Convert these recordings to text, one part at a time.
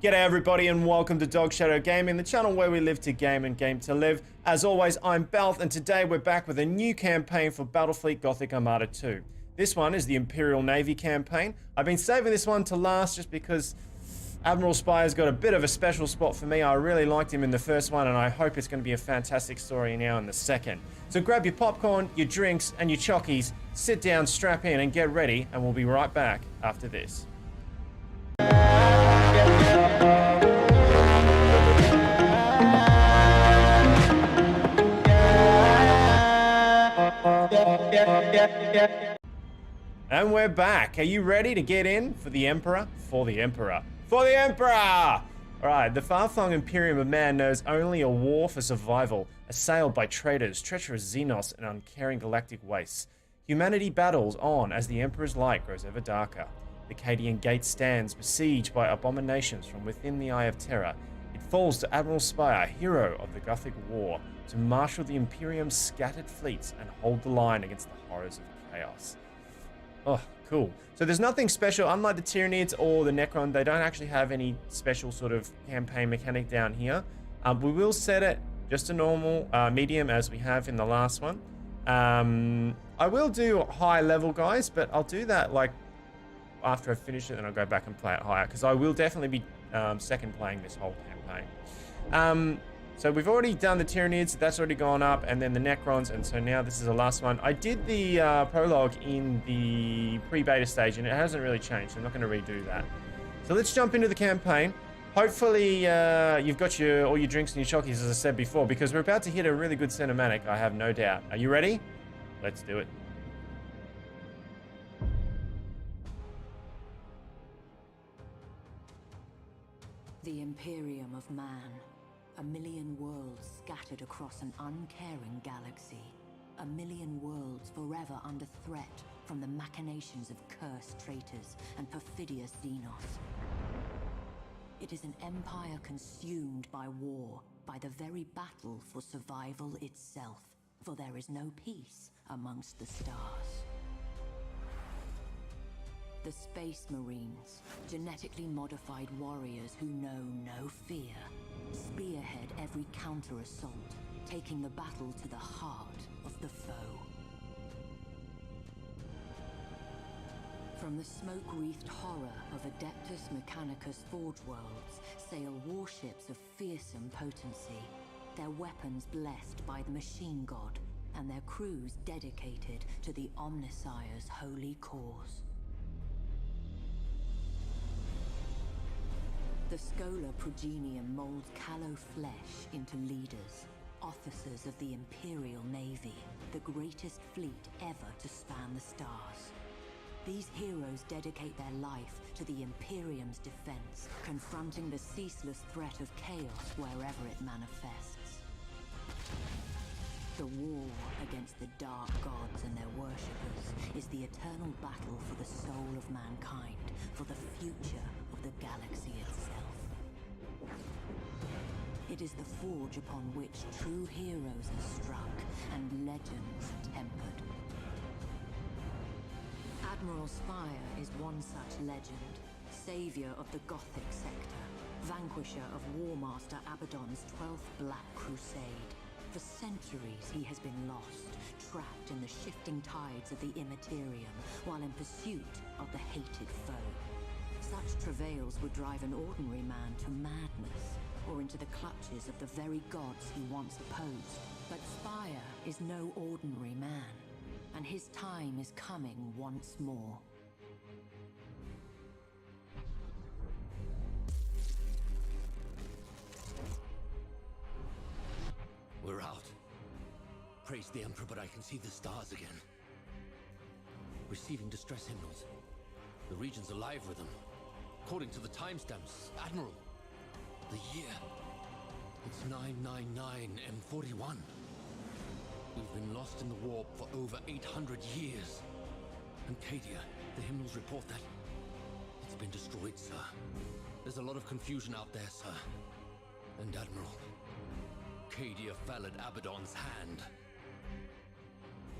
G'day everybody and welcome to Dog Shadow Gaming, the channel where we live to game and game to live. As always, I'm Belth and today we're back with a new campaign for Battlefleet Gothic Armada 2. This one is the Imperial Navy campaign. I've been saving this one to last just because Admiral Spire's got a bit of a special spot for me. I really liked him in the first one and I hope it's going to be a fantastic story now in the second. So grab your popcorn, your drinks and your chockies, sit down, strap in and get ready and we'll be right back after this. And we're back. Are you ready to get in for the Emperor? For the Emperor. For the Emperor! Alright, the far-flung Imperium of man knows only a war for survival, assailed by traitors, treacherous Xenos, and uncaring galactic wastes. Humanity battles on as the Emperor's light grows ever darker. The Cadian gate stands, besieged by abominations from within the Eye of Terror. It falls to Admiral Spire, hero of the Gothic War, to marshal the Imperium's scattered fleets and hold the line against the horrors of chaos. Oh, cool. So there's nothing special, unlike the Tyranids or the Necron, they don't actually have any special sort of campaign mechanic down here. We will set it just a normal medium as we have in the last one. I will do high level, guys, but I'll do that like after I finish it and I'll go back and play it higher because I will definitely be second playing this whole campaign. So we've already done the Tyranids, that's already gone up, and then the Necrons, and so now this is the last one. I did the prologue in the pre-beta stage and it hasn't really changed, so I'm not going to redo that. So let's jump into the campaign. Hopefully you've got all your drinks and your chockies, as I said before, because we're about to hit a really good cinematic, I have no doubt. Are you ready? Let's do it. The Imperium of man. A million worlds scattered across an uncaring galaxy. A million worlds forever under threat from the machinations of cursed traitors and perfidious Xenos. It is an empire consumed by war, by the very battle for survival itself. For there is no peace amongst the stars. The Space Marines, genetically modified warriors who know no fear, spearhead every counter-assault, taking the battle to the heart of the foe. From the smoke-wreathed horror of Adeptus Mechanicus Forge Worlds sail warships of fearsome potency, their weapons blessed by the Machine God, and their crews dedicated to the Omnissire's holy cause. The Scholar Progenium molds callow flesh into leaders, officers of the Imperial Navy, the greatest fleet ever to span the stars. These heroes dedicate their life to the Imperium's defense, confronting the ceaseless threat of chaos wherever it manifests. The war against the dark gods and their worshippers is the eternal battle for the soul of mankind, for the future of the galaxy itself. It is the forge upon which true heroes are struck and legends tempered. Admiral Spire is one such legend, savior of the Gothic sector, vanquisher of Warmaster Abaddon's 12th Black Crusade. For centuries he has been lost, trapped in the shifting tides of the Immaterium, while in pursuit of the hated foe. Such travails would drive an ordinary man to madness, or into the clutches of the very gods he once opposed. But Spire is no ordinary man, and his time is coming once more. We're out. Praise the Emperor, but I can see the stars again. Receiving distress hymnals. The region's alive with them. According to the timestamps, Admiral, the year. It's 999 M41. We've been lost in the warp for over 800 years. And Cadia, the hymnals report that it's been destroyed, sir. There's a lot of confusion out there, sir. And Admiral, Cadia fell at Abaddon's hand.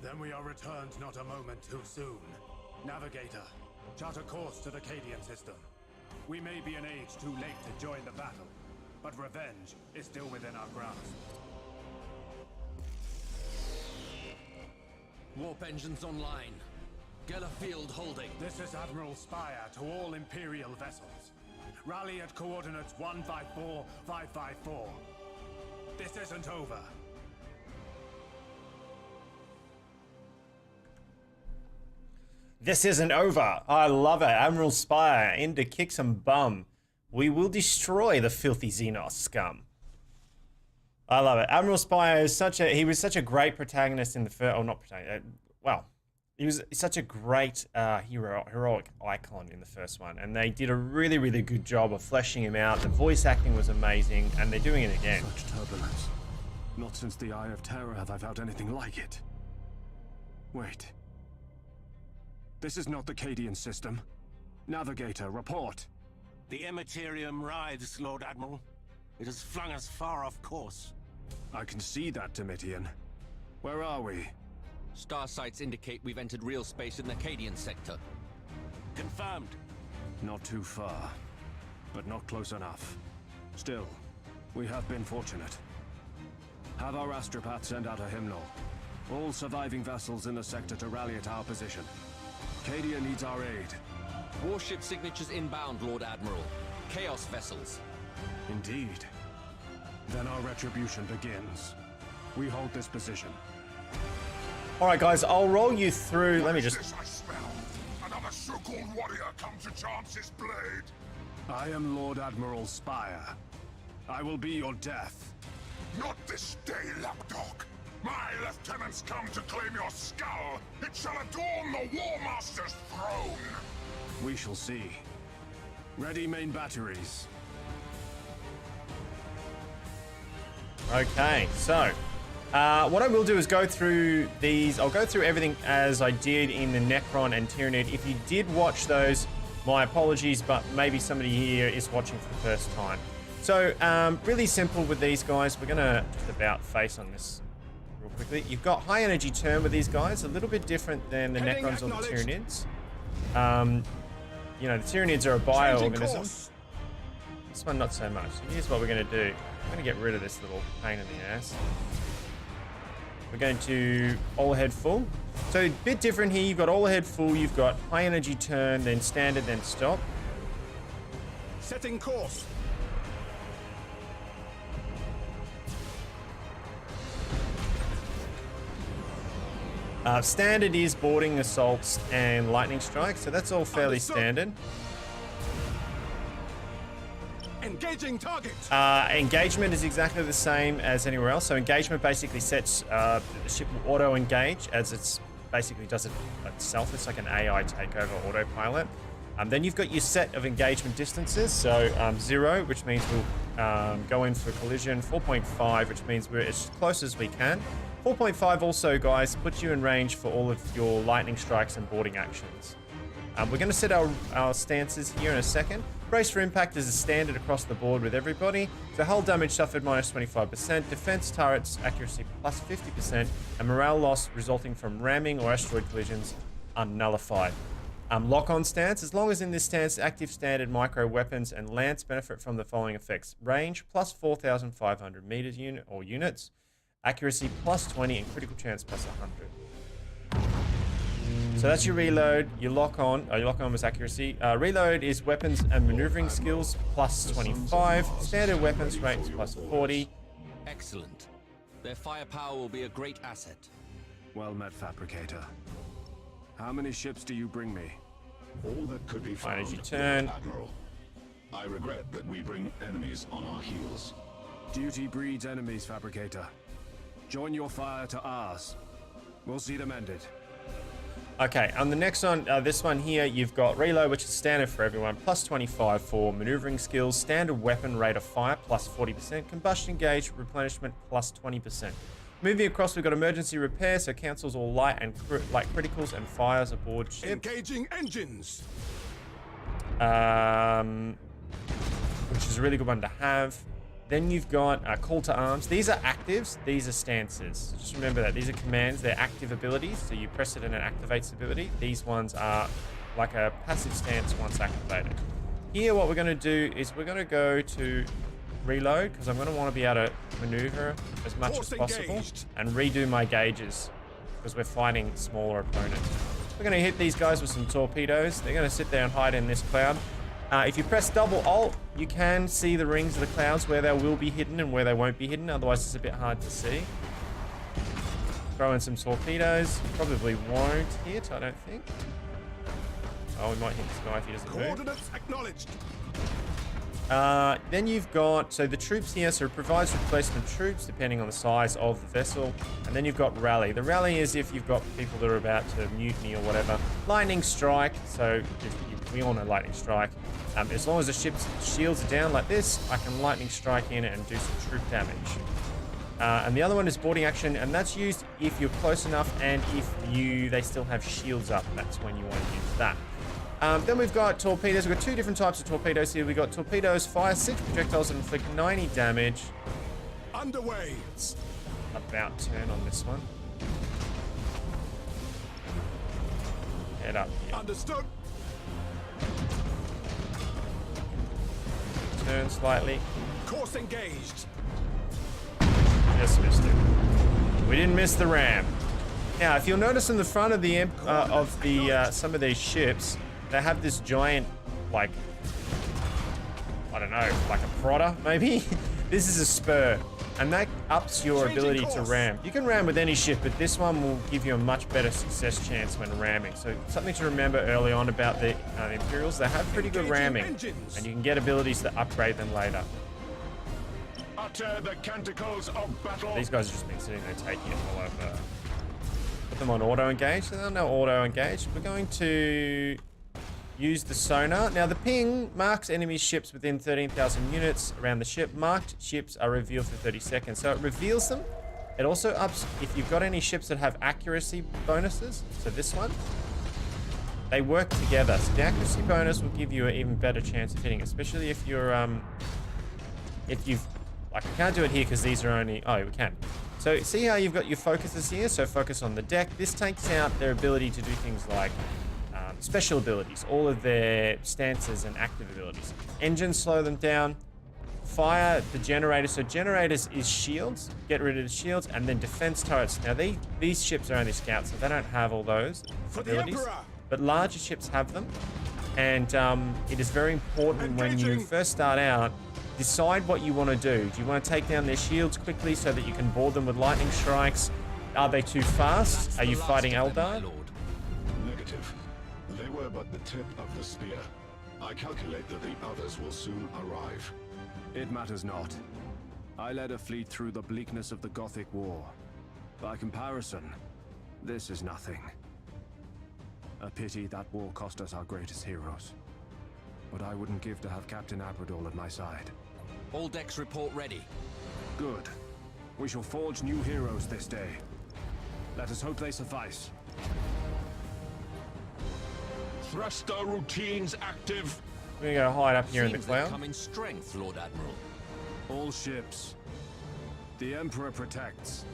Then we are returned not a moment too soon. Navigator, chart a course to the Cadian system. We may be an age too late to join the battle, but revenge is still within our grasp. Warp engines online. Geller field holding. This is Admiral Spire to all Imperial vessels. Rally at coordinates 154554. This isn't over. This isn't over. I love it. Admiral Spire in to kick some bum. We will destroy the filthy Xenos scum. I love it. Admiral Spire is he was such a great protagonist in the first, not protagonist, well, he was such a great heroic icon in the first one. And they did a really, really good job of fleshing him out. The voice acting was amazing, and they're doing it again. Such turbulence. Not since the Eye of Terror have I felt anything like it. Wait. This is not the Cadian system. Navigator, report. The Imperium writhes, Lord Admiral. It has flung us far off course. I can see that, Domitian. Where are we? Star sites indicate we've entered real space in the Cadian sector. Confirmed. Not too far, but not close enough. Still, we have been fortunate. Have our astropath send out a hymnal. All surviving vessels in the sector to rally at our position. Cadia needs our aid. Warship signatures inbound, Lord Admiral. Chaos vessels. Indeed. Then our retribution begins. We hold this position. All right, guys, I'll roll you through. Let me just... I smell another so-called warrior come to chance his blade. I am Lord Admiral Spire. I will be your death. Not this day, lapdog. My lieutenants come to claim your skull. It shall adorn the War Master's throne. We shall see. Ready main batteries. Okay, so what I will do is go through these. I'll go through everything as I did in the Necron and Tyranid. If you did watch those, my apologies, but maybe somebody here is watching for the first time. So really simple with these guys. We're gonna just about face on this real quickly. You've got high energy turn with these guys, a little bit different than the Necrons or the Tyranids. You know, the Tyranids are a bioorganism. This one, not so much. So here's what we're going to do. I'm going to get rid of this little pain in the ass. We're going to all ahead full. So a bit different here. You've got all ahead full. You've got high energy turn, then standard, then stop. Setting course. Standard is boarding, assaults, and lightning strikes. So that's all fairly standard. Engaging target. Engagement is exactly the same as anywhere else. So engagement basically sets the ship will auto engage as it's basically does it itself. It's like an AI takeover autopilot. Then you've got your set of engagement distances. So 0, which means we'll go in for collision. 4.5, which means we're as close as we can. 4.5 also, guys, puts you in range for all of your lightning strikes and boarding actions. We're going to set our stances here in a second. Brace for impact is a standard across the board with everybody. So hull damage suffered minus 25%, defense turrets accuracy plus 50%, and morale loss resulting from ramming or asteroid collisions unnullified. Lock-on stance, as long as in this stance, active standard micro weapons and lance benefit from the following effects. Range plus 4,500 meters units. Accuracy plus 20 and critical chance plus 100. So that's your reload. Your lock on was accuracy. Reload is weapons and maneuvering skills plus 25. Standard weapons rates plus 40. Excellent. Their firepower will be a great asset. Well met, Fabricator. How many ships do you bring me? All that could be found, Energy turn. Admiral. I regret that we bring enemies on our heels. Duty breeds enemies, Fabricator. Join your fire to ours. We'll see them ended. Okay, on the next one, this one here, you've got reload, which is standard for everyone, plus 25 for maneuvering skills, standard weapon rate of fire, plus 40%, combustion gauge replenishment, plus 20%. Moving across, we've got emergency repair, so cancels all light and light criticals and fires aboard ship. Engaging engines. Which is a really good one to have. Then you've got call to arms. These are actives, these are stances. Just remember that. These are commands, they're active abilities. So you press it and it activates the ability. These ones are like a passive stance once activated. here what we're going to do is we're going to go to reload because I'm going to want to be able to maneuver as much as possible and redo my gauges because we're fighting smaller opponents. We're going to hit these guys with some torpedoes. They're going to sit there and hide in this cloud. If you press double alt, you can see the rings of the clouds where they will be hidden and where they won't be hidden. Otherwise, it's a bit hard to see. Throw in some torpedoes. Probably won't hit, I don't think. Oh, we might hit this guy if he doesn't move. Coordinates acknowledged. Then you've got, so the troops here, so it provides replacement troops depending on the size of the vessel. And then you've got rally. The rally is if you've got people that are about to mutiny or whatever. Lightning strike, so we all know lightning strike. As long as the ship's shields are down like this, I can lightning strike in and do some troop damage. And the other one is boarding action, and that's used if you're close enough and if they still have shields up. That's when you want to use that. Then we've got torpedoes. We've got two different types of torpedoes here. We've got torpedoes fire 6 projectiles and inflict 90 damage. Underway. It's about turn on this one. Head up here. Understood. Turn slightly. Course engaged. Just missed it. We didn't miss the ram. Now, if you'll notice in the front of the some of these ships, they have this giant, like, I don't know, like a prodder, maybe? This is a spur, and that ups your ability to ram. You can ram with any ship, but this one will give you a much better success chance when ramming. So something to remember early on about the Imperials, they have pretty good ramming, and you can get abilities that upgrade them later. Utter the canticles of battle. These guys have just been sitting there taking it all over. Put them on auto engage, so they'll know auto engage. We're going to use the sonar. Now the ping marks enemy ships within 13,000 units around the ship. Marked ships are revealed for 30 seconds. So it reveals them. It also ups if you've got any ships that have accuracy bonuses. So this one, they work together. So the accuracy bonus will give you an even better chance of hitting, especially if you're like, I can't do it here because these are only, oh, we can. So see how you've got your focuses here? So focus on the deck. This takes out their ability to do things like special abilities, all of their stances and active abilities. Engines slow them down. Fire the generators. So generators is shields. Get rid of the shields, and then defense turrets. Now these ships are only scouts, so they don't have all those abilities. But larger ships have them, and it is very important when you first start out. Decide what you want to do. Do you want to take down their shields quickly so that you can board them with lightning strikes? Are they too fast? Are you fighting Eldar? Negative. They were but the tip of the spear. I calculate that the others will soon arrive. It matters not. I led a fleet through the bleakness of the Gothic War. By comparison, this is nothing. A pity that war cost us our greatest heroes. But I wouldn't give to have Captain Abrador at my side. All decks report ready. Good. We shall forge new heroes this day. Let us hope they suffice. Thruster routines active. We're gonna go hide up here in the Seems they've cloud. come in strength, Lord Admiral. All ships. The Emperor protects.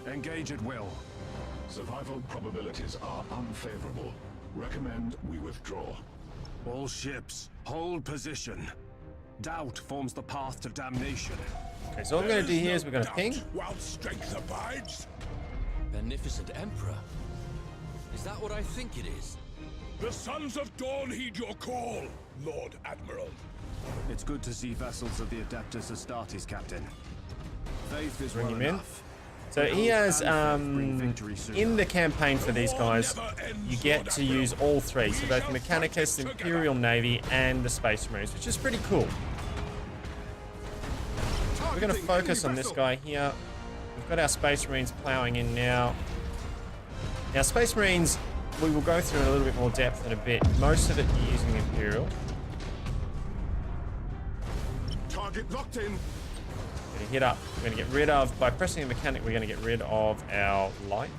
Engage at will. Survival probabilities are unfavorable. Recommend we withdraw. All ships, hold position. Doubt forms the path to damnation. Okay, so what we're gonna do here is we're gonna ping. While strength abides. Beneficent Emperor? Is that what I think it is? The Sons of Dawn heed your call, Lord Admiral. It's good to see vessels of the Adeptus Astartes, Captain. Faith is Bring well him in. enough. So he has, in the campaign for these guys, you get to use all three. So both Mechanicus, Imperial Navy, and the Space Marines, which is pretty cool. We're going to focus on this guy here. We've got our Space Marines plowing in now. Now, Space Marines, we will go through in a little bit more depth in a bit. Most of it you're using Imperial. Target locked in. Gonna hit up. We're gonna get rid of, by pressing the mechanic, we're gonna get rid of our light.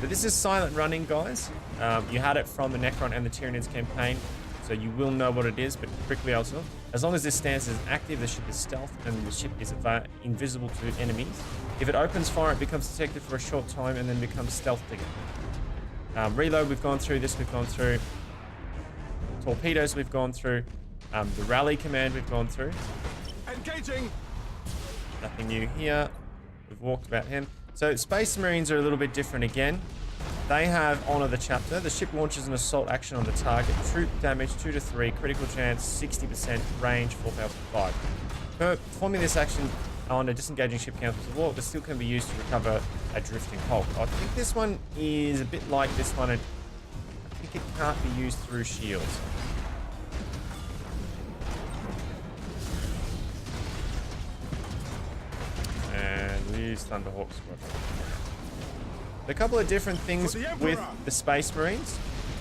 But this is silent running, guys. You had it from the Necron and the Tyranids campaign, so you will know what it is, but quickly also. As long as this stance is active, the ship is stealth and the ship is invisible to enemies. If it opens fire, it becomes detected for a short time and then becomes stealthed again. Reload, we've gone through. This we've gone through. torpedoes we've gone through. The rally command we've gone through. Engaging. Nothing new here. We've walked about him. So Space Marines are a little bit different again. They have Honor the Chapter. The ship launches an assault action on the target. Troop damage 2 to 3. Critical chance 60%. Range 4,005. Performing this action on a disengaging ship cancels the war, but still can be used to recover a drifting hulk. I think this one is a bit like this one. I think it can't be used through shields. And we use Thunderhawk Squadron. A couple of different things with the Space Marines.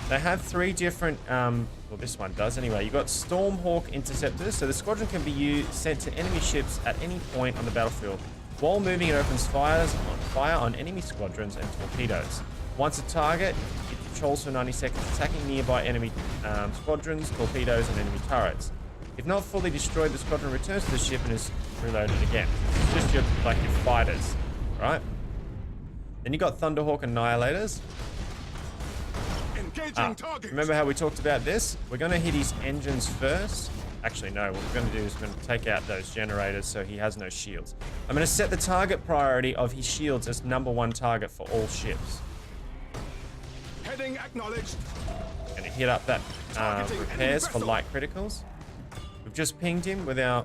They have 3 different, well, this one does anyway. You've got Stormhawk Interceptors, so the squadron can be sent to enemy ships at any point on the battlefield. While moving, it opens fire on enemy squadrons and torpedoes. Once a target, it patrols for 90 seconds, attacking nearby enemy squadrons, torpedoes, and enemy turrets. If not fully destroyed, the squadron returns to the ship and is reloaded again. It's just your fighters, right? Then you got Thunderhawk Annihilators. Remember how we talked about this? We're going to hit his engines first. Actually, no. What we're going to do is we're going to take out those generators so he has no shields. I'm going to set the target priority of his shields as #1 target for all ships. Heading acknowledged. Going to hit up that repairs for light criticals. We've just pinged him with our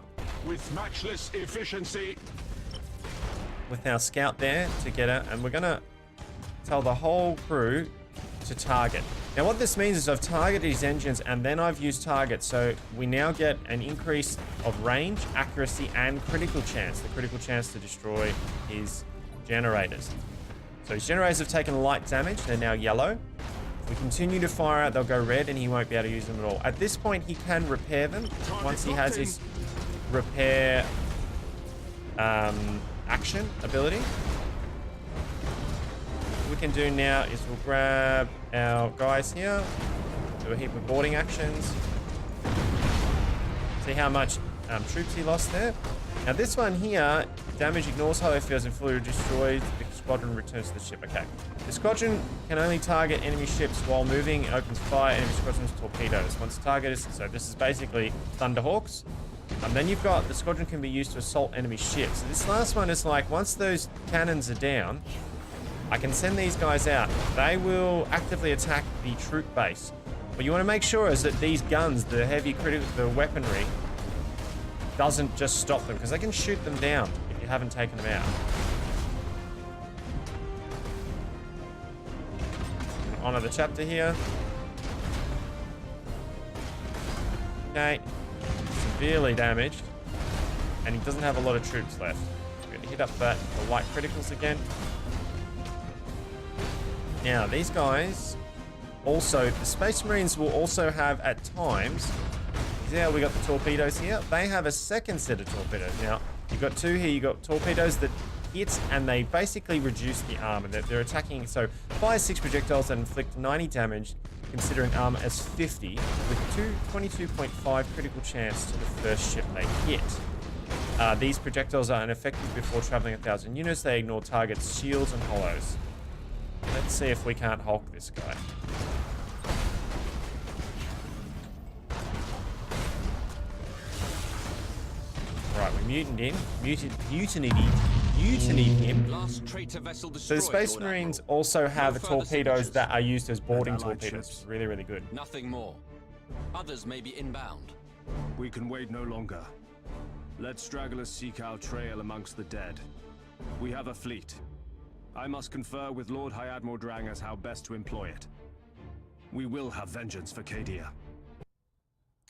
matchless efficiency. With our scout there to get out, and we're going to tell the whole crew to target. Now what this means is I've targeted his engines and then I've used target, so we now get an increase of range, accuracy, and critical chance. The critical chance to destroy his generators. So his generators have taken light damage, they're now yellow. If we continue to fire out, they'll go red and he won't be able to use them at all. At this point, he can repair them once he has his repair action ability. What we can do now is we'll grab our guys here, do a heap of boarding actions. See how much troops he lost there. Now this one here, damage ignores hollow fields and fully destroys. The squadron returns to the ship. Okay. The squadron can only target enemy ships while moving. It opens fire enemy squadron's torpedoes. Once the target is, so this is basically Thunderhawks. Then you've got the squadron can be used to assault enemy ships. So this last one is like, once those cannons are down, I can send these guys out. They will actively attack the troop base. What you want to make sure is that these guns, the heavy critical, the weaponry, doesn't just stop them, because they can shoot them down if you haven't taken them out. Honor the chapter here. Okay. Severely damaged. And he doesn't have a lot of troops left. We're going to hit up the light criticals again. Now, these guys also, the Space Marines will also have at times, see how we got the torpedoes here? They have a second set of torpedoes. Now, you've got 2 here, you've got torpedoes that hit and they basically reduce the armor. They're attacking, so fire 6 projectiles that inflict 90 damage, considering armor as 50, with 22.5 critical chance to the first ship they hit. These projectiles are ineffective before traveling 1,000 units. They ignore targets, shields, and hollows. Let's see if we can't Hulk this guy. Right, we mutinied him. Last traitor vessel destroyed, So the Space Marines also have torpedoes that are used as boarding torpedoes. Really, really good. Nothing more. Others may be inbound. We can wait no longer. Let stragglers seek our trail amongst the dead. We have a fleet. I must confer with Lord High Admiral Drang as how best to employ it. We will have vengeance for Cadia.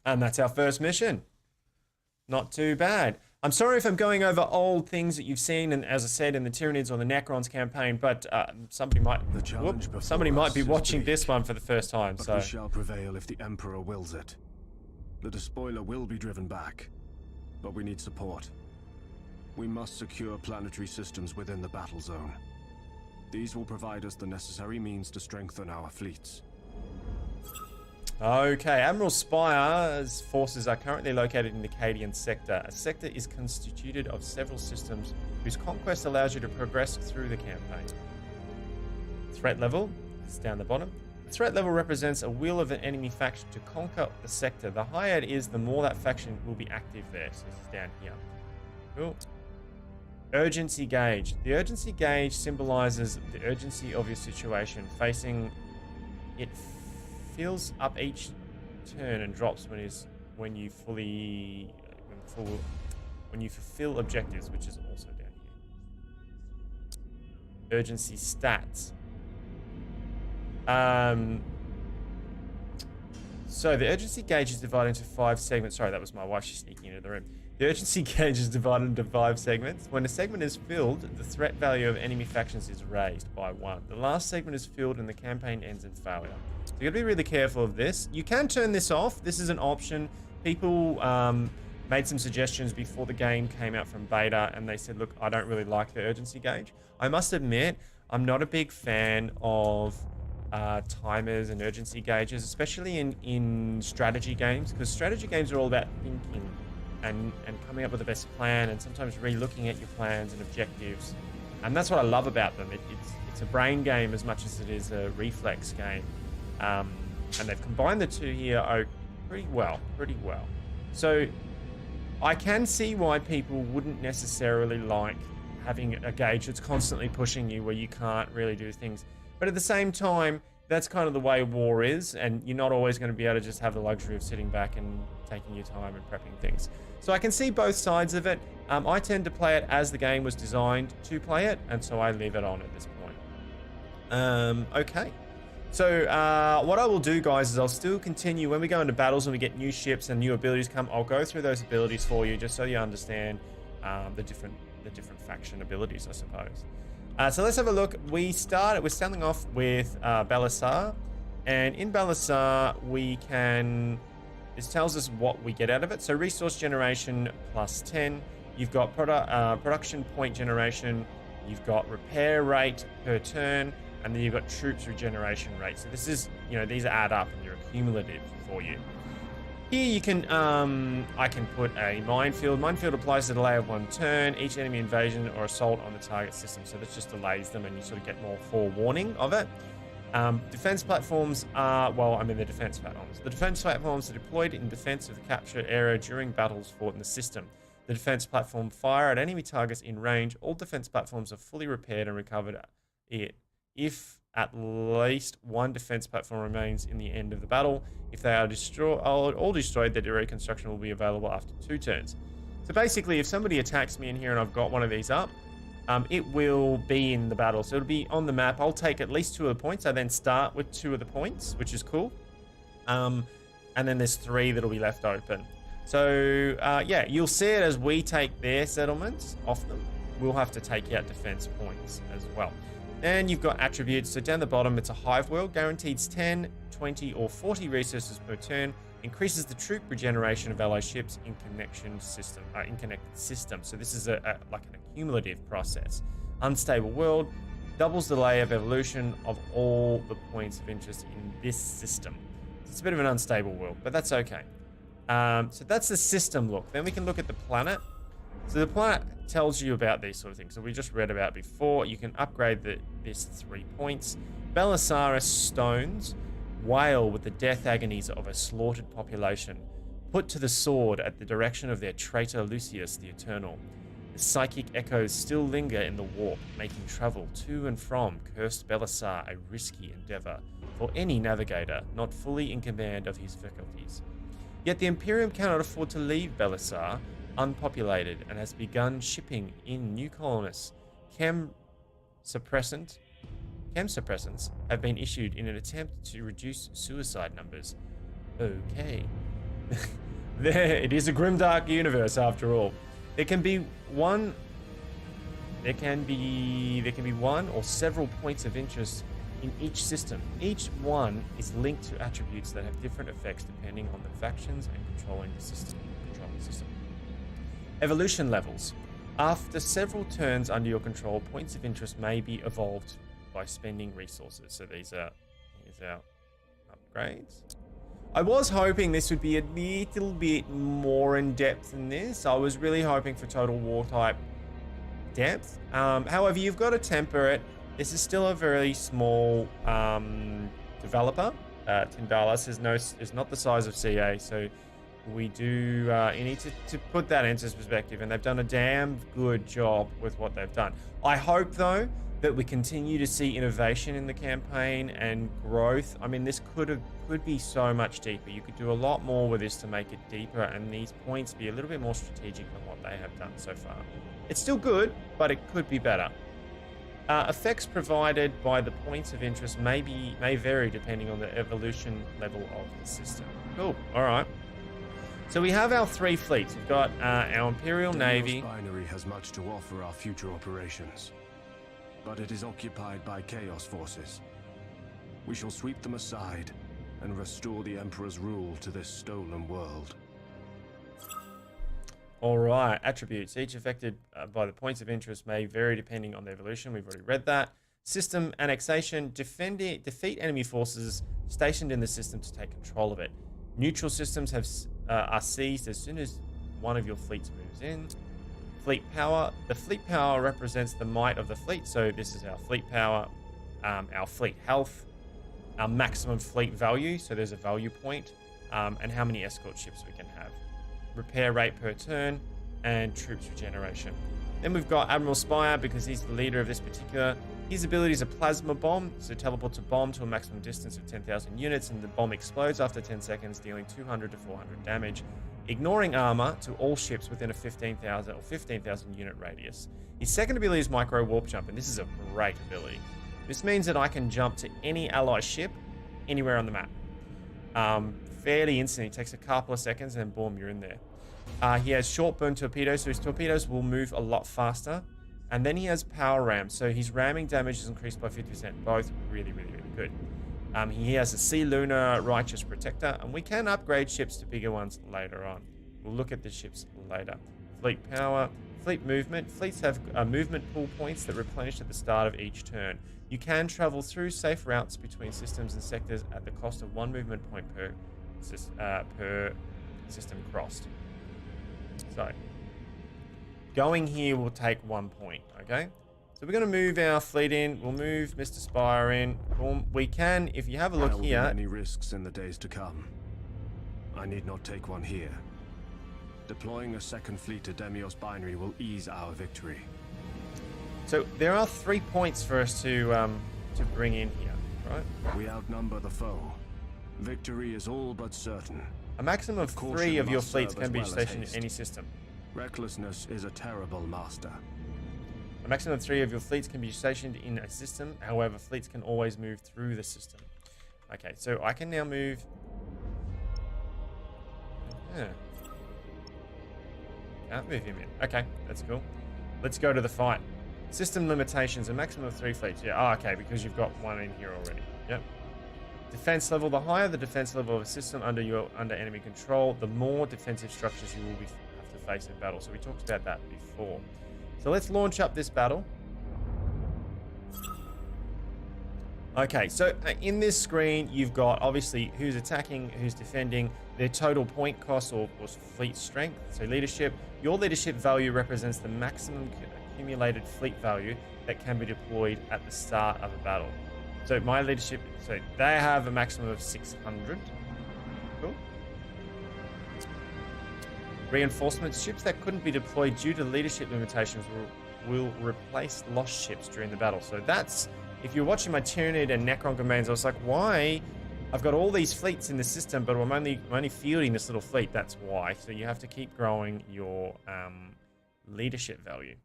And that's our first mission. Not too bad. I'm sorry if I'm going over old things that you've seen, and as I said, in the Tyranids or the Necrons campaign, but somebody might be watching this one for the first time. But we shall prevail if the Emperor wills it. The despoiler will be driven back, but we need support. We must secure planetary systems within the battle zone. These will provide us the necessary means to strengthen our fleets. Okay, Admiral Spire's forces are currently located in the Cadian sector. A sector is constituted of several systems whose conquest allows you to progress through the campaign. Threat level is down the bottom. The threat level represents a will of an enemy faction to conquer the sector. The higher it is, the more that faction will be active there. So this is down here. Cool. Urgency gauge. The urgency gauge symbolizes the urgency of your situation. Facing it fills up each turn and drops when you fulfill objectives, which is also down here. Urgency stats. So the urgency gauge is divided into 5 segments. Sorry, that was my wife. She's sneaking into the room. The urgency gauge is divided into 5 segments. When a segment is filled, the threat value of enemy factions is raised by 1. The last segment is filled and the campaign ends in failure. So you gotta be really careful of this. You can turn this off. This is an option. People made some suggestions before the game came out from beta, and they said, look, I don't really like the urgency gauge. I must admit, I'm not a big fan of timers and urgency gauges, especially in strategy games, because strategy games are all about thinking and coming up with the best plan, and sometimes re-looking at your plans and objectives. And that's what I love about them. It's a brain game as much as it is a reflex game. And they've combined the two here pretty well. So I can see why people wouldn't necessarily like having a gauge that's constantly pushing you where you can't really do things. But at the same time, that's kind of the way war is, and you're not always going to be able to just have the luxury of sitting back and taking your time and prepping things. So I can see both sides of it. I tend to play it as the game was designed to play it, and so I leave it on at this point. Okay. So what I will do, guys, is I'll still continue when we go into battles and we get new ships and new abilities come. I'll go through those abilities for you just so you understand the different faction abilities, I suppose. So let's have a look. We're starting off with Belisar, and in Belisar this tells us what we get out of it. So resource generation plus 10. You've got production point generation. You've got repair rate per turn, and then you've got troops regeneration rate. So this is, these add up and they're cumulative for you. Here you can, I can put a minefield. Minefield applies a delay of 1 turn. Each enemy invasion or assault on the target system. So this just delays them and you sort of get more forewarning of it. Defense platforms are, the defense platforms. The defense platforms are deployed in defense of the captured area during battles fought in the system. The defense platform fire at enemy targets in range. All defense platforms are fully repaired and recovered if at least 1 defense platform remains in the end of the battle. If they are all destroyed, their reconstruction will be available after 2 turns. So basically, if somebody attacks me in here and I've got one of these up, it will be in the battle. So it'll be on the map. I'll take at least 2 of the points. I then start with 2 of the points, which is cool. And then there's 3 that'll be left open. So yeah, you'll see it as we take their settlements off them. We'll have to take out defense points as well. And you've got attributes. So down the bottom, it's a hive world. Guaranteed 10, 20, or 40 resources per turn. Increases the troop regeneration of ally ships in connected system. So this is like an accumulative process. Unstable world. Doubles the delay of evolution of all the points of interest in this system. It's a bit of an unstable world, but that's okay. So that's the system look. Then we can look at the planet. So the planet tells you about these sort of things. So we just read about before. You can upgrade this 3 points. Belisar stones wail with the death agonies of a slaughtered population, put to the sword at the direction of their traitor Lucius the Eternal. The psychic echoes still linger in the warp, making travel to and from cursed Belisar a risky endeavor for any navigator not fully in command of his faculties. Yet the Imperium cannot afford to leave Belisar unpopulated and has begun shipping in new colonists. Chem suppressants have been issued in an attempt to reduce suicide numbers. Okay. It is a grimdark universe after all. There can be one or several points of interest in each system. Each one is linked to attributes that have different effects depending on the factions and controlling the system. Evolution levels. After several turns under your control, points of interest may be evolved by spending resources. So here's our upgrades. I was hoping this would be a little bit more in depth than this. I was really hoping for Total War type depth. However, you've got to temper it. This is still a very small developer, Tindalas, is not the size of CA, so we do you need to put that into perspective, and they've done a damn good job with what they've done. I hope, though, that we continue to see innovation in the campaign and growth. I mean, this could be so much deeper. You could do a lot more with this to make it deeper, and these points be a little bit more strategic than what they have done so far. It's still good, but it could be better. Effects provided by the points of interest may vary depending on the evolution level of the system. Cool. All right. So we have our 3 fleets. We've got our Imperial Navy. The binary has much to offer our future operations, but it is occupied by Chaos forces. We shall sweep them aside and restore the Emperor's rule to this stolen world. All right, attributes. Each affected by the points of interest may vary depending on the evolution. We've already read that. System annexation. Defeat enemy forces stationed in the system to take control of it. Neutral systems are seized as soon as one of your fleets moves in. Fleet power. The fleet power represents the might of the fleet. So this is our fleet power, our fleet health, our maximum fleet value. So there's a value point, and how many escort ships we can have. Repair rate per turn, and troops regeneration. Then we've got Admiral Spire, because he's the leader of this particular. His ability is a plasma bomb, so teleports a bomb to a maximum distance of 10,000 units, and the bomb explodes after 10 seconds, dealing 200 to 400 damage, ignoring armor to all ships within a 15,000 or 15,000 unit radius. His second ability is micro warp jump, and this is a great ability. This means that I can jump to any ally ship anywhere on the map. Fairly instant. It takes a couple of seconds, and then boom, you're in there. He has short burn torpedoes, so his torpedoes will move a lot faster. And then he has power ram, so his ramming damage is increased by 50%. Both really, really, really good. He has a Sea Lunar Righteous Protector, and we can upgrade ships to bigger ones later on. We'll look at the ships later. Fleet power, fleet movement. Fleets have movement pool points that replenish at the start of each turn. You can travel through safe routes between systems and sectors at the cost of 1 movement point per system crossed. So, going here will take 1 point, okay? So we're going to move our fleet in. We'll move Mr. Spire in. We can, if you have a look there will here. Be many risks in the days to come. I need not take one here. Deploying a second fleet to Demios Binary will ease our victory. So there are 3 points for us to bring in here, right? We outnumber the foe. Victory is all but certain. A maximum of 3 of your fleets can be stationed in any system. Recklessness is a terrible master. A maximum of 3 of your fleets can be stationed in a system. However, fleets can always move through the system. Okay, so I can now move. Yeah. Can't move him in. Okay, that's cool. Let's go to the fight. System limitations, a maximum of 3 fleets. Yeah, oh, okay, because you've got 1 in here already. Yep. Defense level, the higher the defense level of a system under enemy control, the more defensive structures you will have to face in battle. So we talked about that before. So let's launch up this battle. Okay, so in this screen, you've got obviously who's attacking, who's defending, their total point cost or fleet strength. So leadership, your leadership value represents the maximum accumulated fleet value that can be deployed at the start of a battle. So my leadership, so they have a maximum of 600. Cool. Reinforcements, ships that couldn't be deployed due to leadership limitations will replace lost ships during the battle. So that's, if you're watching my Tyranid and Necron commands, I was like, why? I've got all these fleets in the system, but I'm only fielding this little fleet. That's why. So you have to keep growing your leadership value.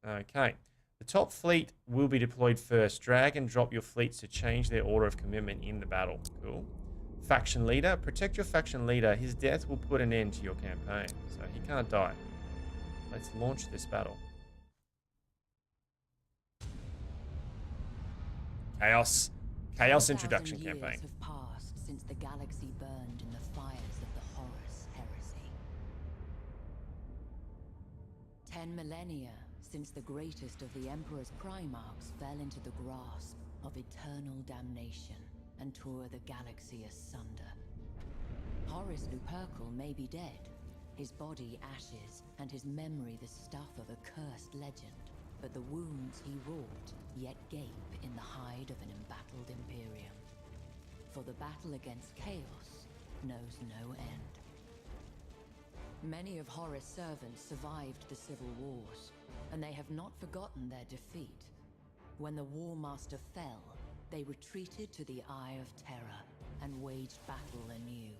Okay. The top fleet will be deployed first. Drag and drop your fleets to change their order of commitment in the battle. Cool. Faction leader. Protect your faction leader. His death will put an end to your campaign. So he can't die. Let's launch this battle. Chaos. Chaos introduction campaign. Have passed since the galaxy burned in the fires of the Horus heresy. 10 millennia since the greatest of the Emperor's Primarchs fell into the grasp of eternal damnation and tore the galaxy asunder. Horus Lupercal may be dead, his body ashes, and his memory the stuff of a cursed legend. but the wounds he wrought yet gape in the hide of an embattled Imperium. For the battle against chaos knows no end. Many of Horus' servants survived the civil wars, and they have not forgotten their defeat. When the War Master fell, they retreated to the Eye of Terror and waged battle anew.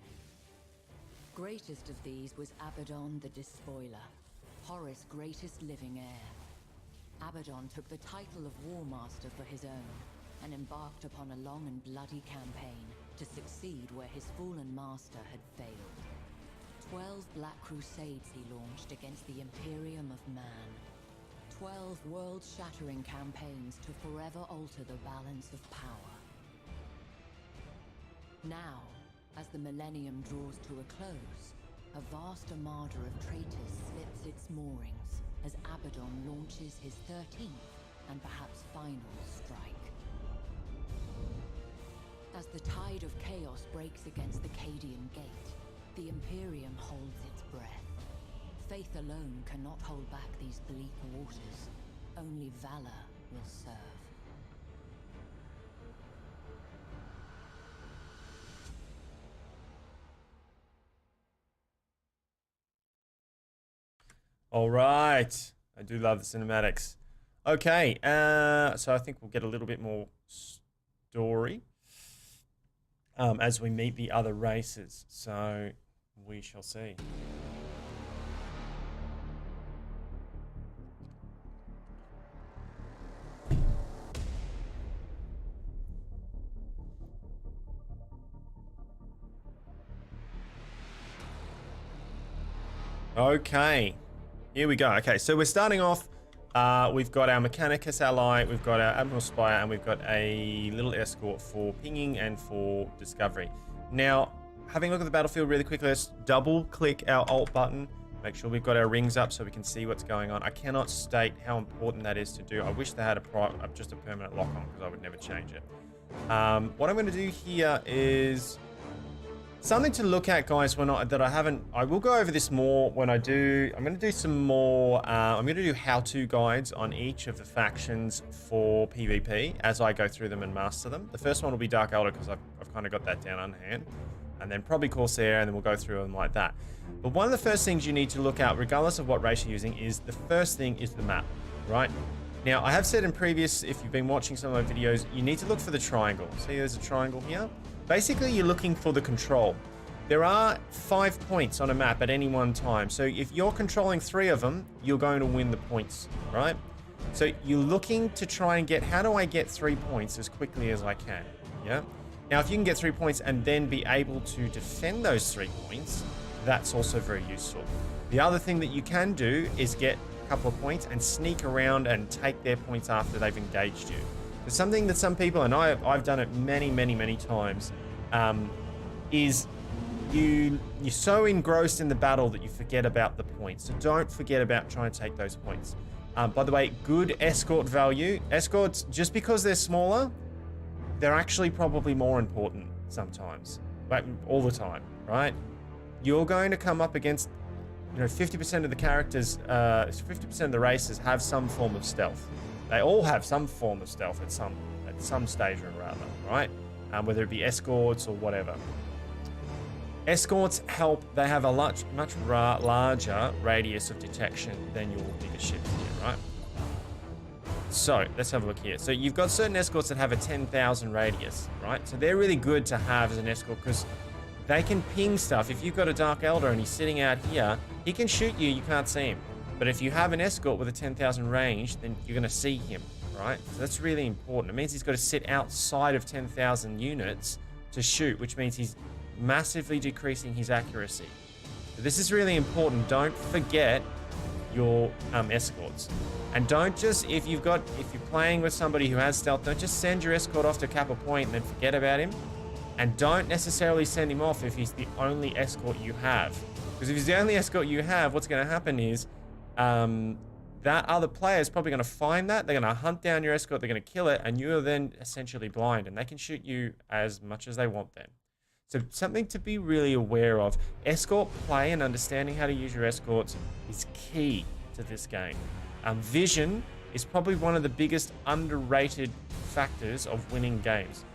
Greatest of these was Abaddon the Despoiler, Horus' greatest living heir. Abaddon took the title of War Master for his own, and embarked upon a long and bloody campaign to succeed where his fallen master had failed. 12 Black Crusades he launched against the Imperium of Man. 12 world-shattering campaigns to forever alter the balance of power. Now, as the millennium draws to a close, a vast armada of traitors slips its moorings as Abaddon launches his 13th and perhaps final strike. As the tide of chaos breaks against the Cadian gate, the Imperium holds its breath. Faith alone cannot hold back these bleak waters. Only valor will serve. All right. I do love the cinematics. Okay, so I think we'll get a little bit more story as we meet the other races. So we shall see. Okay, here we go. Okay, so we're starting off. We've got our Mechanicus ally, we've got our Admiral Spire, and we've got a little escort for pinging and for discovery. Now, having a look at the battlefield really quickly, let's double click our alt button. Make sure we've got our rings up so we can see what's going on. I cannot state how important that is to do. I wish they had just a permanent lock on because I would never change it. What I'm going to do here is something to look at, guys, I will go over this more when I'm going to do some more, I'm going to do how-to guides on each of the factions for PvP as I go through them and master them. The first one will be Dark Elder because I've kind of got that down on hand. And then probably Corsair, and then we'll go through them like that. But one of the first things you need to look at, regardless of what race you're using, is the first thing is the map, right? Now, I have said in previous, if you've been watching some of my videos, you need to look for the triangle. See, there's a triangle here. Basically, you're looking for the control. There are 5 points on a map at any one time. So if you're controlling 3 of them, you're going to win the points, right? So you're looking to try and get, how do I get 3 points as quickly as I can? Yeah. Now, if you can get 3 points and then be able to defend those 3 points, that's also very useful. The other thing that you can do is get a couple of points and sneak around and take their points after they've engaged you. There's something that some people, and I've done it many times, is you're so engrossed in the battle that you forget about the points. So don't forget about trying to take those points. By the way, good escort value. Escorts, just because they're smaller, they're actually probably more important sometimes. Like all the time, right? You're going to come up against, 50% of the characters, 50% of the races have some form of stealth. They all have some form of stealth at some stage or rather, right? Whether it be escorts or whatever. Escorts help. They have a much larger radius of detection than your bigger ships here, right? So let's have a look here. So you've got certain escorts that have a 10,000 radius, right? So they're really good to have as an escort because they can ping stuff. If you've got a Dark Elder and he's sitting out here, he can shoot you, you can't see him. But if you have an escort with a 10,000 range, then you're going to see him, right? So that's really important. It means he's got to sit outside of 10,000 units to shoot, which means he's massively decreasing his accuracy. So this is really important. Don't forget your escorts. And don't just, if you're playing with somebody who has stealth, don't just send your escort off to cap a point and then forget about him. And don't necessarily send him off if he's the only escort you have. Because if he's the only escort you have, what's going to happen is that other player is probably going to find that. They're going to hunt down your escort. They're going to kill it. And you're then essentially blind. And they can shoot you as much as they want then. So something to be really aware of. Escort play and understanding how to use your escorts is key to this game. Vision is probably one of the biggest underrated factors of winning games.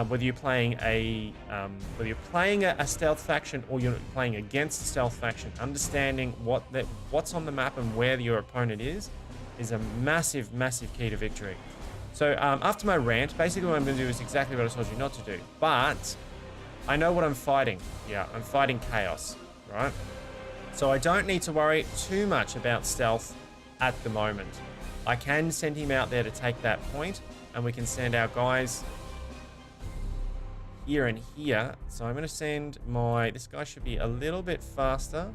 Whether you're playing a stealth faction or you're playing against a stealth faction, understanding what's on the map and where your opponent is a massive, massive key to victory. So after my rant, basically what I'm going to do is exactly what I told you not to do. But I know what I'm fighting. Yeah, I'm fighting chaos, right? So I don't need to worry too much about stealth at the moment. I can send him out there to take that point, and we can send our guys here and here. So I'm going to send this guy should be a little bit faster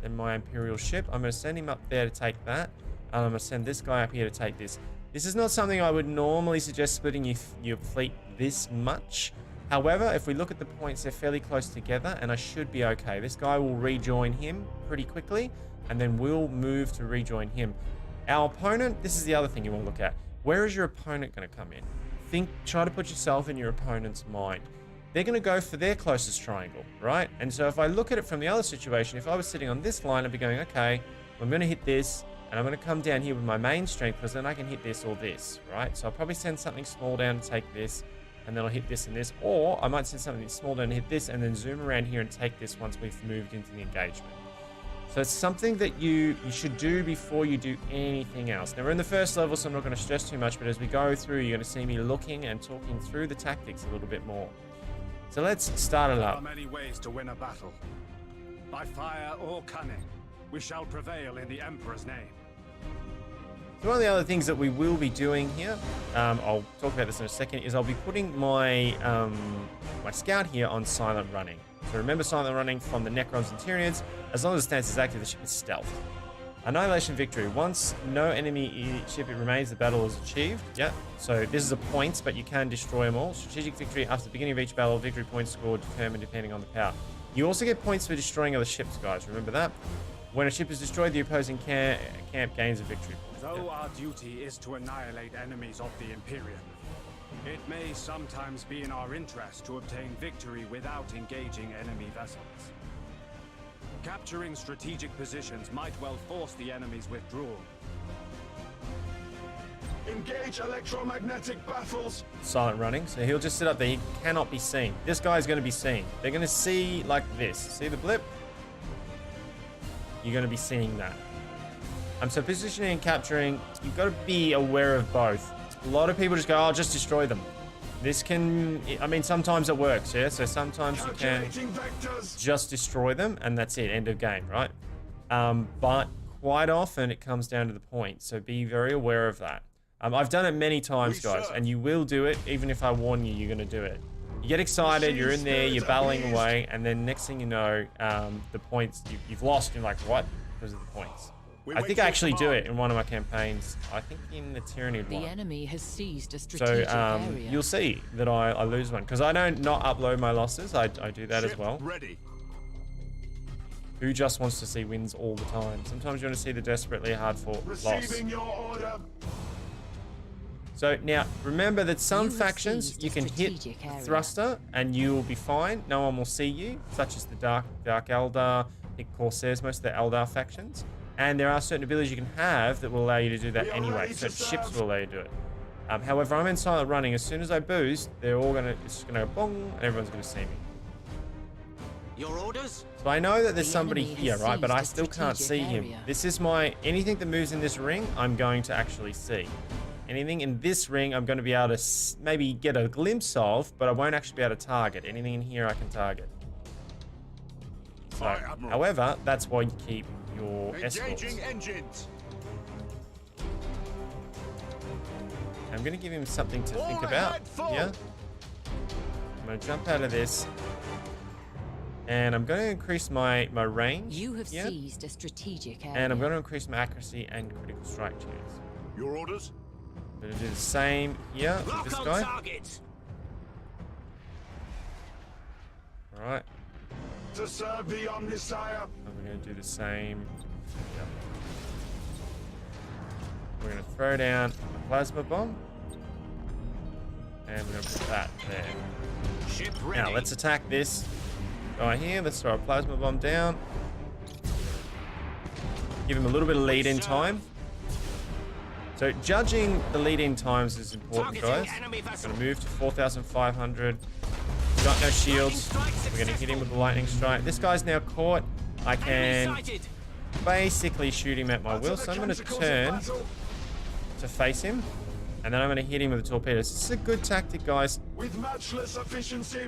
than my Imperial ship. I'm going to send him up there to take that. And I'm going to send this guy up here to take this. This is not something I would normally suggest splitting your fleet this much. However, if we look at the points, they're fairly close together, and I should be okay. This guy will rejoin him pretty quickly, and then we'll move to rejoin him. Our opponent, this is the other thing you want to look at. Where is your opponent going to come in? Try to put yourself in your opponent's mind. They're going to go for their closest triangle, right? And so if I look at it from the other situation, if I was sitting on this line, I'd be going, okay, I'm going to hit this, and I'm going to come down here with my main strength, because then I can hit this or this, right? So I'll probably send something small down to take this, and then I'll hit this and this. Or I might send something small down and hit this, and then zoom around here and take this once we've moved into the engagement. So it's something that you should do before you do anything else. Now, we're in the first level, so I'm not going to stress too much, but as we go through, you're going to see me looking and talking through the tactics a little bit more. So let's start it up. There are many ways to win a battle. By fire or cunning, we shall prevail in the Emperor's name. So one of the other things that we will be doing here, I'll talk about this in a second, is I'll be putting my my scout here on silent running. So remember silent running from the Necrons and Tyranids. As long as the stance is active, the ship is stealth. Annihilation victory. Once no enemy ship remains, the battle is achieved. Yeah. So this is a points, but you can destroy them all. Strategic victory. After the beginning of each battle, victory points scored determined depending on the power. You also get points for destroying other ships, guys. Remember that. When a ship is destroyed, the opposing camp gains a victory point. Though our duty is to annihilate enemies of the Imperium, it may sometimes be in our interest to obtain victory without engaging enemy vessels. Capturing strategic positions might well force the enemy's withdrawal. Engage electromagnetic battles. Silent running, so he'll just sit up there. He cannot be seen. This guy's going to be seen. They're going to see like this. See the blip? You're going to be seeing that. So positioning and capturing, you've got to be aware of both. A lot of people just go, "Oh, just destroy them." This can, I mean, sometimes it works, yeah? So sometimes you can just destroy them, and that's it, end of game, right? But quite often it comes down to the point, so be very aware of that. I've done it many times, guys, and you will do it, even if I warn you, you're going to do it. You get excited, you're in there, you're battling away, and then next thing you know, the points, you've lost, you're like, what? Because of the points. I think I actually do it in one of my campaigns. I think in the Tyranid one. The enemy has seized a strategic area. You'll see that I lose one because I don't not upload my losses. I do that as well. Ready. Who just wants to see wins all the time? Sometimes you want to see the desperately hard fought loss. Receiving your order. So now remember that some factions you can hit the thruster and you will be fine. No one will see you, such as the Dark Eldar, the Corsairs, most of the Eldar factions. And there are certain abilities you can have that will allow you to do that anyway. So ships will allow you to do it. However, I'm in silent running. As soon as I boost, they're all gonna, it's just gonna go bong, and everyone's gonna see me. Your orders? So I know that there's somebody here, right? But I still can't see him. This is my, anything that moves in this ring, I'm going to actually see. Anything in this ring, I'm going to be able to maybe get a glimpse of, but I won't actually be able to target. Anything in here, I can target. So, however, that's why you keep your escorts. Engines. I'm going to give him something to think about. Yeah. I'm going to jump out of this. And I'm going to increase my range. You have seized a strategic area. And I'm going to increase my accuracy and critical strike chance. Your orders? I'm going to do the same here with this guy. Alright. To serve the Omnisire. And we're going to do the same. Yep. We're going to throw down a plasma bomb. And we're going to put that there. Ship ready. Now, let's attack this guy here. Let's throw a plasma bomb down. Give him a little bit of lead in time. So judging the lead-in times is important, guys. Targeting enemy I'm vessel. gonna move to 4,500. Got no shields. We're gonna hit him with the lightning strike. This guy's now caught. I Enemy can sighted. basically shoot him at my will. So I'm gonna turn to face him. And then I'm gonna hit him with the torpedoes. This is a good tactic, guys. With matchless efficiency.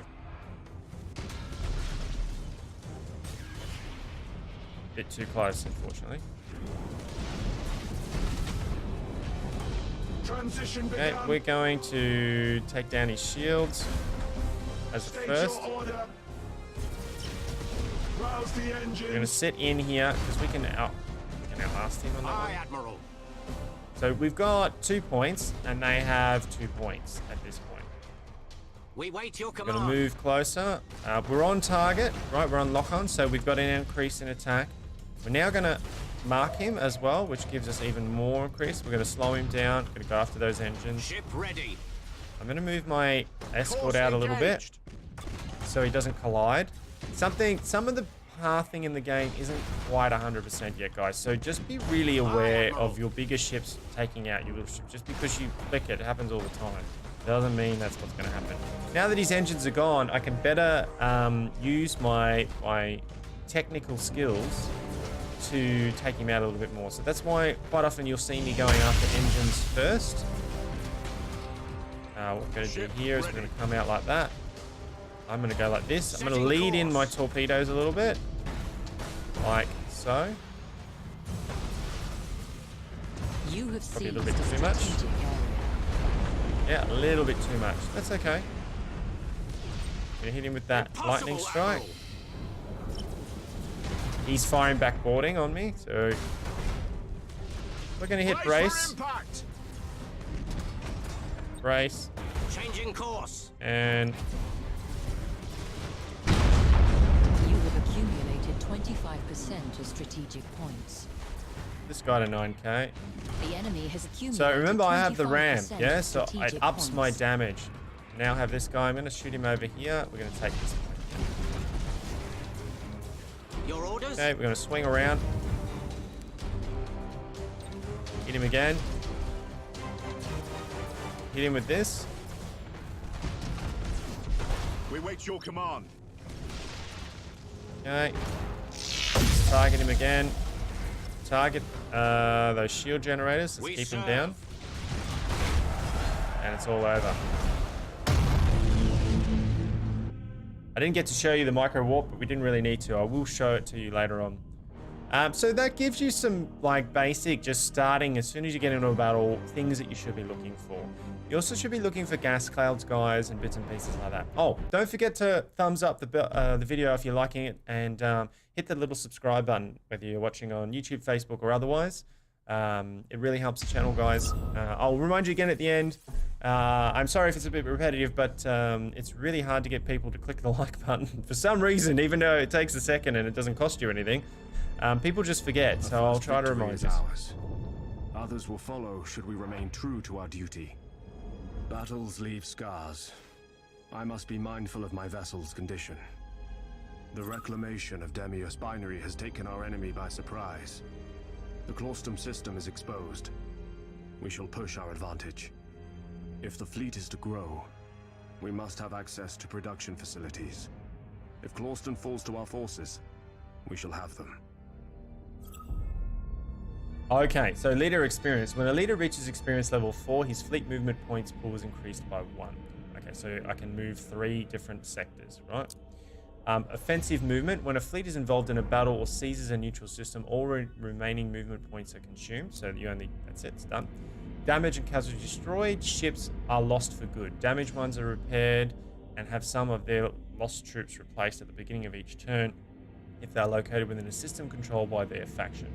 Bit too close, unfortunately. Transition Okay, begun. we're going to take down his shields as a State first. your order. Rouse the engine. We're gonna sit in here because we can outlast him on that Aye, one. Admiral. So we've got 2 points, and they have 2 points at this point. We wait your We're command. gonna move closer. We're on target, right? We're on lock-on, so we've got an increase in attack. We're now gonna mark him as well, which gives us even more increase. We're gonna slow him down. Gonna go after those engines. Ship ready. I'm gonna move my escort Course out a little bit engaged. so he doesn't collide. Some of the pathing in the game isn't quite 100% yet, guys. So just be really aware of your bigger ships taking out your little ship. Just because you click it, it happens all the time. Doesn't mean that's what's going to happen. Now that his engines are gone, I can better use my technical skills to take him out a little bit more. So that's why quite often you'll see me going after engines first. What we're going to do here is we're going to come out like that. I'm going to go like this. I'm going to lead in my torpedoes a little bit. Like so. You have Probably a seized little bit too much. strategic area. Yeah, a little bit too much. That's okay. Gonna hit him with that lightning Impossible, strike. Admiral. He's firing back boarding on me, so we're gonna hit brace, Impact. brace, Changing course. and You have accumulated 25% of strategic points. this guy to 9k. The enemy has accumulated. So remember, I have the ram, 25% yeah. of So it strategic ups my points. damage. Now have this guy. I'm gonna shoot him over here. We're gonna take this. Your orders. Okay, we're gonna swing around. Hit him again. Hit him with this. We wait your command. Okay. Let's target him again. Target those shield generators. Let's We keep him serve. down. And it's all over. I didn't get to show you the micro warp, but we didn't really need to. I will show it to you later on. So that gives you some like basic, just starting as soon as you get into a battle, things that you should be looking for. You also should be looking for gas clouds, guys, and bits and pieces like that. Oh, don't forget to thumbs up the video if you're liking it, and hit the little subscribe button, whether you're watching on YouTube, Facebook, or otherwise. It really helps the channel, guys. I'll remind you again at the end. I'm sorry if it's a bit repetitive, but it's really hard to get people to click the like button. For some reason, even though it takes a second and it doesn't cost you anything, people just forget, so I'll try to remind you. Ours. Others will follow should we remain true to our duty. Battles leave scars. I must be mindful of my vessel's condition. The reclamation of Demiur's binary has taken our enemy by surprise. The Claustum system is exposed. We shall push our advantage. If the fleet is to grow, we must have access to production facilities. If Claustum falls to our forces, we shall have them. Okay, so leader experience. When a leader reaches experience level 4, his fleet movement points pool is increased by 1. Okay, so I can move 3 different sectors, right? Offensive movement. When a fleet is involved in a battle or seizes a neutral system, all remaining movement points are consumed. So that's it, it's done. Damage and casualty destroyed. Ships are lost for good. Damaged ones are repaired and have some of their lost troops replaced at the beginning of each turn if they are located within a system controlled by their faction.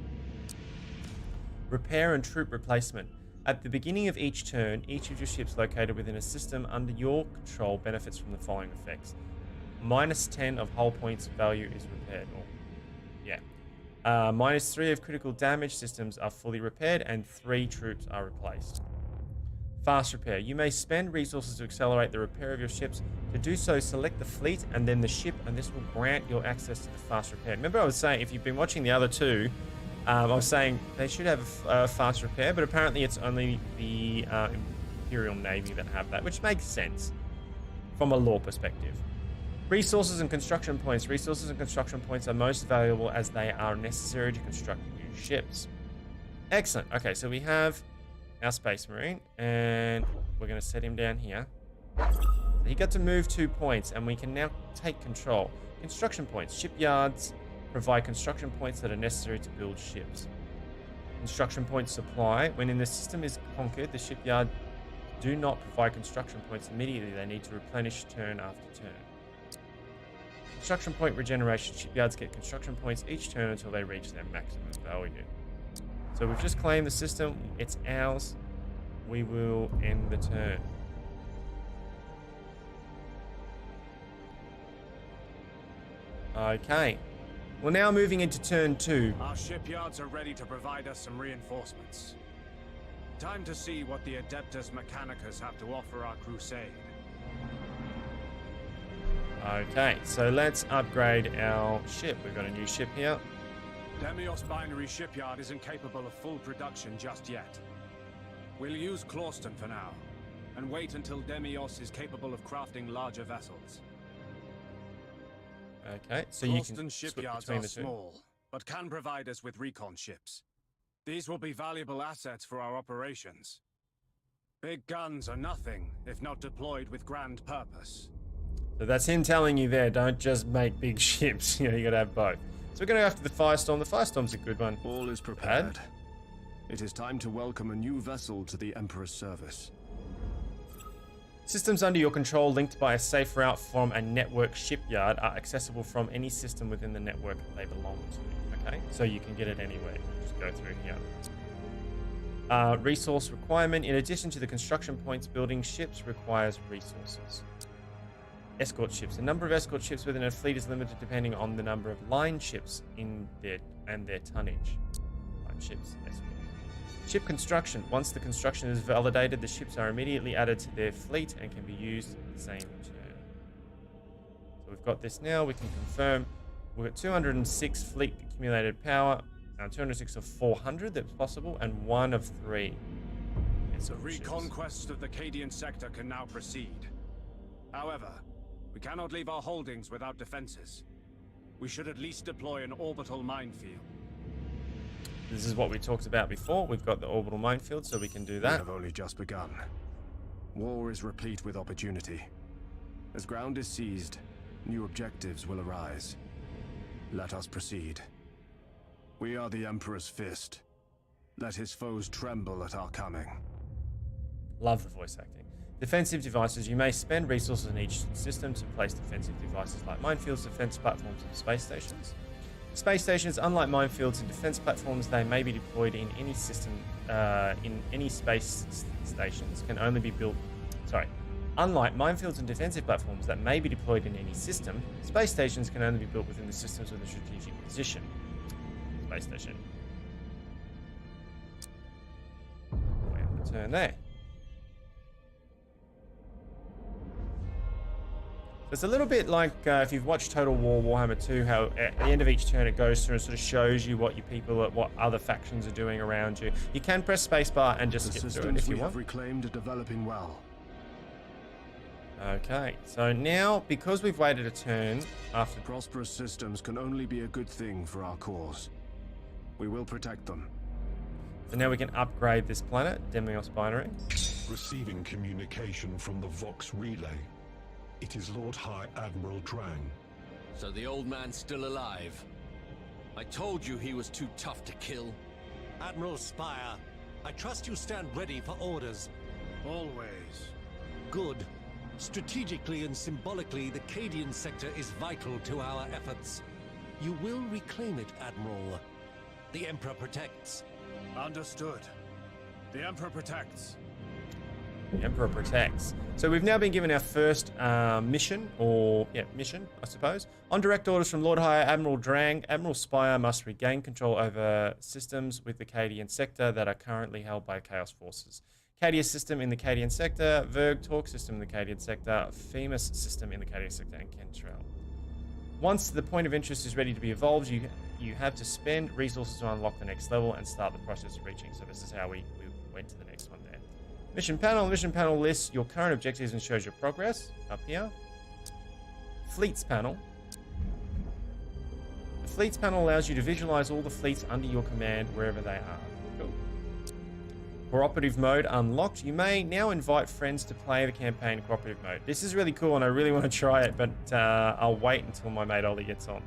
Repair and troop replacement. At the beginning of each turn, each of your ships located within a system under your control benefits from the following effects. -10 of hull points value is repaired. -3 of critical damage systems are fully repaired and 3 troops are replaced. Fast repair. You may spend resources to accelerate the repair of your ships. To do so, select the fleet and then the ship, and this will grant your access to the fast repair. Remember I was saying, if you've been watching the other two, I was saying they should have fast repair, but apparently it's only the Imperial Navy that have that, which makes sense from a lore perspective. Resources and construction points. Resources and construction points are most valuable as they are necessary to construct new ships. Excellent. Okay, so we have our Space Marine, and we're going to set him down here. So he got to move 2 points, and we can now take control. Construction points. Shipyards provide construction points that are necessary to build ships. Construction point supply. When in the system is conquered, the shipyard do not provide construction points immediately. They need to replenish turn after turn. Construction point regeneration. Shipyards get construction points each turn until they reach their maximum value. So we've just claimed the system. It's ours. We will end the turn. Okay. We're now moving into turn 2. Our shipyards are ready to provide us some reinforcements. Time to see what the Adeptus Mechanicus have to offer our crusade. Okay, so let's upgrade our ship. We've got a new ship here. Demios Binary Shipyard isn't capable of full production just yet. We'll use Clawston for now, and wait until Demios is capable of crafting larger vessels. Okay, so you can Clawston switch shipyards between are the two. small, but can provide us with recon ships. These will be valuable assets for our operations. Big guns are nothing if not deployed with grand purpose. So that's him telling you there, don't just make big ships. You know, you gotta have both. So we're gonna go after the Firestorm. The Firestorm's a good one. All is prepared. It is time to welcome a new vessel to the Emperor's service. Systems under your control linked by a safe route from a network shipyard are accessible from any system within the network they belong to. Okay, so you can get it anywhere. Just go through here. Resource requirement. In addition to the construction points, building ships requires resources. Escort ships. The number of escort ships within a fleet is limited depending on the number of line ships in their tonnage. Line ships, escorts. Ship construction. Once the construction is validated, the ships are immediately added to their fleet and can be used at the same turn. So we've got this now. We can confirm we've got 206 fleet accumulated power, 206 of 400 that's possible, and 1 of 3. The reconquest of the Cadian sector can now proceed. However, we cannot leave our holdings without defenses. We should at least deploy an orbital minefield. This is what we talked about before. We've got the orbital minefield, so we can do that. We have only just begun. War is replete with opportunity. As ground is seized, new objectives will arise. Let us proceed. We are the Emperor's fist. Let his foes tremble at our coming. Love the voice acting. Defensive devices. You may spend resources in each system to place defensive devices like minefields, defense platforms, and space stations. Space stations, unlike minefields and defense platforms, they may be deployed in any system, in any space stations, can only be built... Unlike minefields and defensive platforms that may be deployed in any system, space stations can only be built within the systems with a strategic position. Space station. Turn there. It's a little bit like if you've watched Total War Warhammer 2, how at the end of each turn it goes through and sort of shows you what what other factions are doing around you. You can press spacebar and just skip through it if you want. The systems we have reclaimed are developing well. Okay, so now because we've waited a turn after... Prosperous systems can only be a good thing for our cause. We will protect them. So now we can upgrade this planet, Demios Binary. Receiving communication from the Vox relay. It is Lord High Admiral Drang. So the old man's still alive. I told you he was too tough to kill. Admiral Spire, I trust you stand ready for orders. Always. Good. Strategically and symbolically, the Cadian sector is vital to our efforts. You will reclaim it, Admiral. The Emperor protects. Understood. The Emperor protects. The Emperor protects. So we've now been given our first mission, I suppose. On direct orders from Lord High Admiral Drang, Admiral Spire must regain control over systems with the Cadian sector that are currently held by Chaos Forces. Cadius system in the Cadian sector, Verg Torque system in the Cadian sector, Femus system in the Cadian sector, and Kentrell. Once the point of interest is ready to be evolved, you you have to spend resources to unlock the next level and start the process of reaching. So this is how we went to the next one there. Mission panel lists your current objectives and shows your progress up here. Fleets panel. The fleets panel allows you to visualize all the fleets under your command wherever they are. Cool. Cooperative mode unlocked. You may now invite friends to play the campaign in cooperative mode. This is really cool and I really want to try it, but I'll wait until my mate Ollie gets on.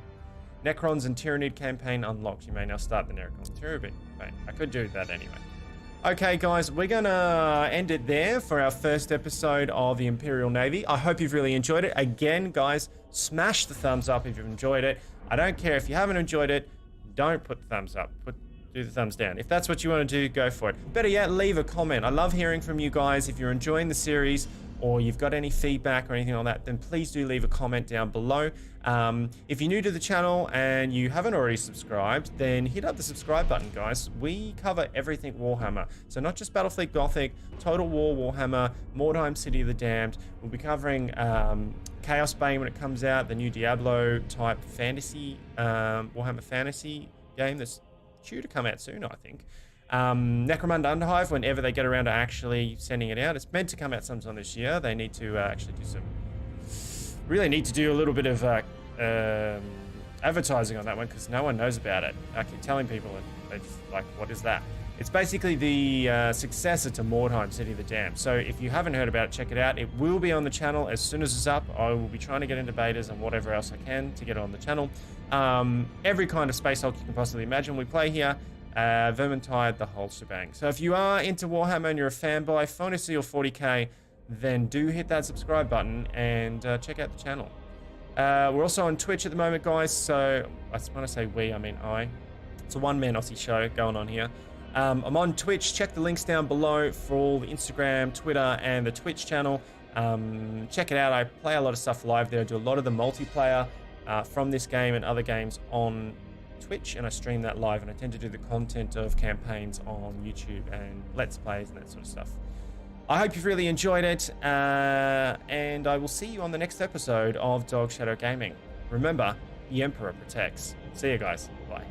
Necrons and Tyranid campaign unlocked. You may now start the Necron Tyranid campaign. I could do that anyway. Okay, guys, we're gonna end it there for our first episode of the Imperial Navy. I hope you've really enjoyed it. Again, guys, smash the thumbs up if you've enjoyed it. I don't care if you haven't enjoyed it. Don't put the thumbs up. Do the thumbs down. If that's what you want to do, go for it. Better yet, leave a comment. I love hearing from you guys. If you're enjoying the series or you've got any feedback or anything like that, then please do leave a comment down below. If you're new to the channel and you haven't already subscribed, then hit up the subscribe button, guys. We cover everything Warhammer. So not just Battlefleet Gothic, Total War Warhammer, Mordheim City of the Damned. We'll be covering Chaos Bane when it comes out, the new Diablo type fantasy, Warhammer fantasy game that's due to come out soon, I think. Necromunda Underhive, whenever they get around to actually sending it out. It's meant to come out sometime this year. They need to actually do some... Really need to do a little bit of advertising on that one because no one knows about it. I keep telling people and they're just like, what is that? It's basically the successor to Mordheim City of the Damned. So if you haven't heard about it, check it out. It will be on the channel as soon as it's up. I will be trying to get into betas and whatever else I can to get it on the channel. Every kind of Space Hulk you can possibly imagine we play here. Vermintide, the whole shebang. So if you are into Warhammer and you're a fanboy, if you want to see your 40k, then do hit that subscribe button and check out the channel. We're also on Twitch at the moment, guys. So when I say we, I mean I. It's a one-man Aussie show going on here. I'm on Twitch. Check the links down below for all the Instagram, Twitter, and the Twitch channel. Check it out. I play a lot of stuff live there. I do a lot of the multiplayer from this game and other games on Twitch, and I stream that live, and I tend to do the content of campaigns on YouTube and Let's Plays and that sort of stuff. I hope you've really enjoyed it, and I will see you on the next episode of Dog Shadow Gaming. Remember, the Emperor protects. See you guys. Bye.